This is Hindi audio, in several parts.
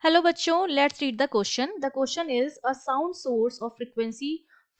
Hello बच्चों, let's read the question. The question is a sound source of frequency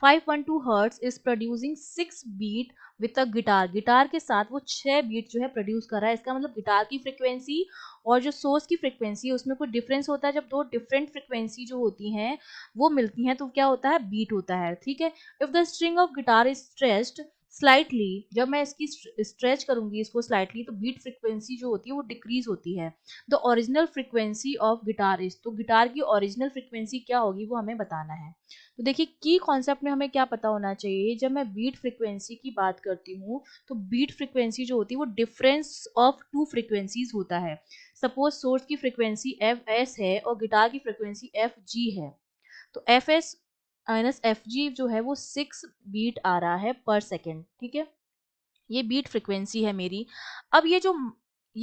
512 Hz is producing 6 beat with a guitar. Guitar के साथ वो 6 बीट जो है प्रोड्यूस कर रहा है. इसका मतलब गिटार की फ्रीक्वेंसी और जो सोर्स की फ्रीक्वेंसी है उसमें कोई डिफरेंस होता है. जब दो डिफरेंट फ्रीक्वेंसी जो होती हैं वो मिलती हैं तो क्या होता है, बीट होता है. ठीक है. If the string of guitar is stretched slightly, जब मैं इसकी स्ट्रेच करूंगी इसको स्लाइटली तो बीट फ्रीक्वेंसी जो होती है वो डिक्रीज होती है. The original frequency of guitar is, तो गिटार की ओरिजिनल फ्रीक्वेंसी क्या होगी वो हमें बताना है. तो देखिए की कॉन्सेप्ट में हमें क्या पता होना चाहिए. जब मैं बीट फ्रीक्वेंसी की बात करती हूँ तो बीट फ्रीक्वेंसी जो होती है वो डिफरेंस ऑफ टू फ्रीक्वेंसीज होता है. सपोज सोर्स की फ्रीक्वेंसी एफ एस है और गिटार की फ्रीक्वेंसी एफ जी है, तो F S minus F G जो है वो 6 बीट आ रहा है पर सेकेंड. ठीक है, ये बीट फ्रीक्वेंसी है मेरी. अब ये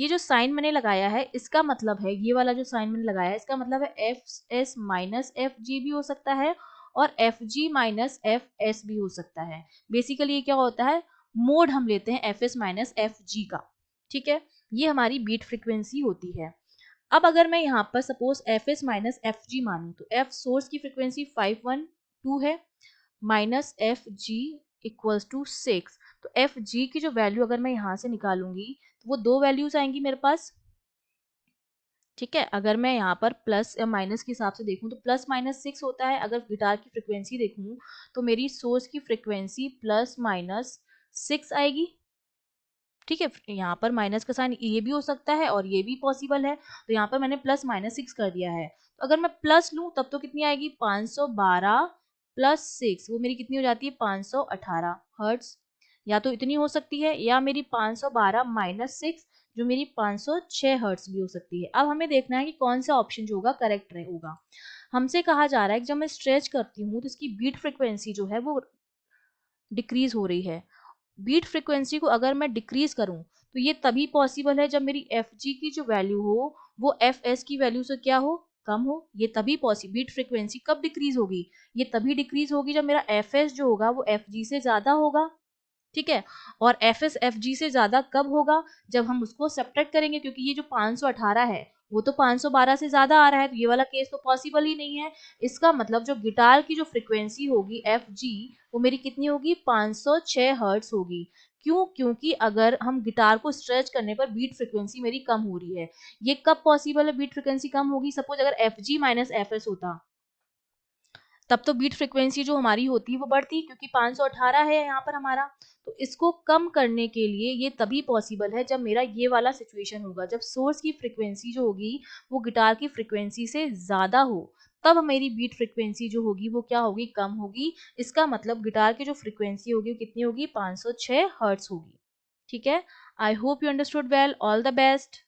जो साइन मैंने लगाया है इसका मतलब है, ये वाला जो साइन मैंने लगाया है इसका मतलब है F S minus F G भी हो सकता है और F G minus F S भी हो सकता है. बेसिकली ये क्या होता है, मोड हम लेते हैं F S minus F G का. ठीक है, ये हमारी बीट फ्रीक्वेंसी होती है. अब अगर मैं यहाँ पर suppose F S minus F G मानूं तो एफ सोर्स की फ्रीक्वेंसी 512 है minus F G equals to 6. तो एफ जी की जो वैल्यू अगर मैं यहाँ से निकालूंगी तो वो दो वैल्यूज आएंगी मेरे पास. ठीक है, अगर मैं यहाँ पर प्लस या माइनस के हिसाब से देखूं तो प्लस माइनस 6 होता है. अगर गिटार की फ्रीक्वेंसी देखूं तो मेरी सोर्स की फ्रीक्वेंसी प्लस माइनस 6 आएगी. ठीक है, यहाँ पर माइनस का साइन ये भी हो सकता है और ये भी पॉसिबल है, तो यहाँ पर मैंने प्लस माइनस 6 कर दिया है. तो अगर मैं प्लस लूँ तब तो कितनी आएगी, 512 प्लस 6 वो मेरी कितनी हो जाती है 518 हर्ट्स. या तो इतनी हो सकती है या मेरी 512 माइनस 6 जो मेरी 506 हर्ट्स भी हो सकती है. अब हमें देखना है कि कौन सा ऑप्शन जो होगा करेक्ट होगा. हमसे कहा जा रहा है कि जब मैं स्ट्रेच करती हूँ तो इसकी बीट फ्रिक्वेंसी जो है वो डिक्रीज हो रही है. बीट फ्रिक्वेंसी को अगर मैं डिक्रीज करूं तो ये तभी पॉसिबल है जब मेरी एफ जी की जो वैल्यू हो वो एफ एस की वैल्यू से क्या हो, कम हो. ये तभी पॉसिबल, बीट फ्रिक्वेंसी कब डिक्रीज होगी, ये तभी डिक्रीज होगी जब मेरा एफ एस जो होगा वो एफ जी से ज्यादा होगा. ठीक है, और एफ एस एफ जी से ज्यादा कब होगा, जब हम उसको सब्ट्रैक्ट करेंगे, क्योंकि ये जो 518 है वो तो 512 से ज्यादा आ रहा है, तो ये वाला केस तो पॉसिबल ही नहीं है. इसका मतलब जो गिटार की जो फ्रीक्वेंसी होगी एफ जी वो मेरी कितनी होगी, 506 हर्ट्स होगी. क्यों, क्योंकि अगर हम गिटार को स्ट्रेच करने पर बीट फ्रीक्वेंसी मेरी कम हो रही है. ये कब पॉसिबल है बीट फ्रीक्वेंसी कम होगी, सपोज अगर F G minus F S होता तब तो बीट फ्रीक्वेंसी जो हमारी होती है वो बढ़ती, क्योंकि 518 है यहाँ पर हमारा. तो इसको कम करने के लिए ये तभी पॉसिबल है जब मेरा ये वाला सिचुएशन होगा, जब सोर्स की फ्रीक्वेंसी जो होगी वो गिटार की फ्रीक्वेंसी से ज्यादा हो, तब मेरी बीट फ्रीक्वेंसी जो होगी वो क्या होगी, कम होगी. इसका मतलब गिटार की जो फ्रीक्वेंसी होगी वो कितनी होगी, 506 हर्ट्स होगी. ठीक है, I hope you understood well. All the best.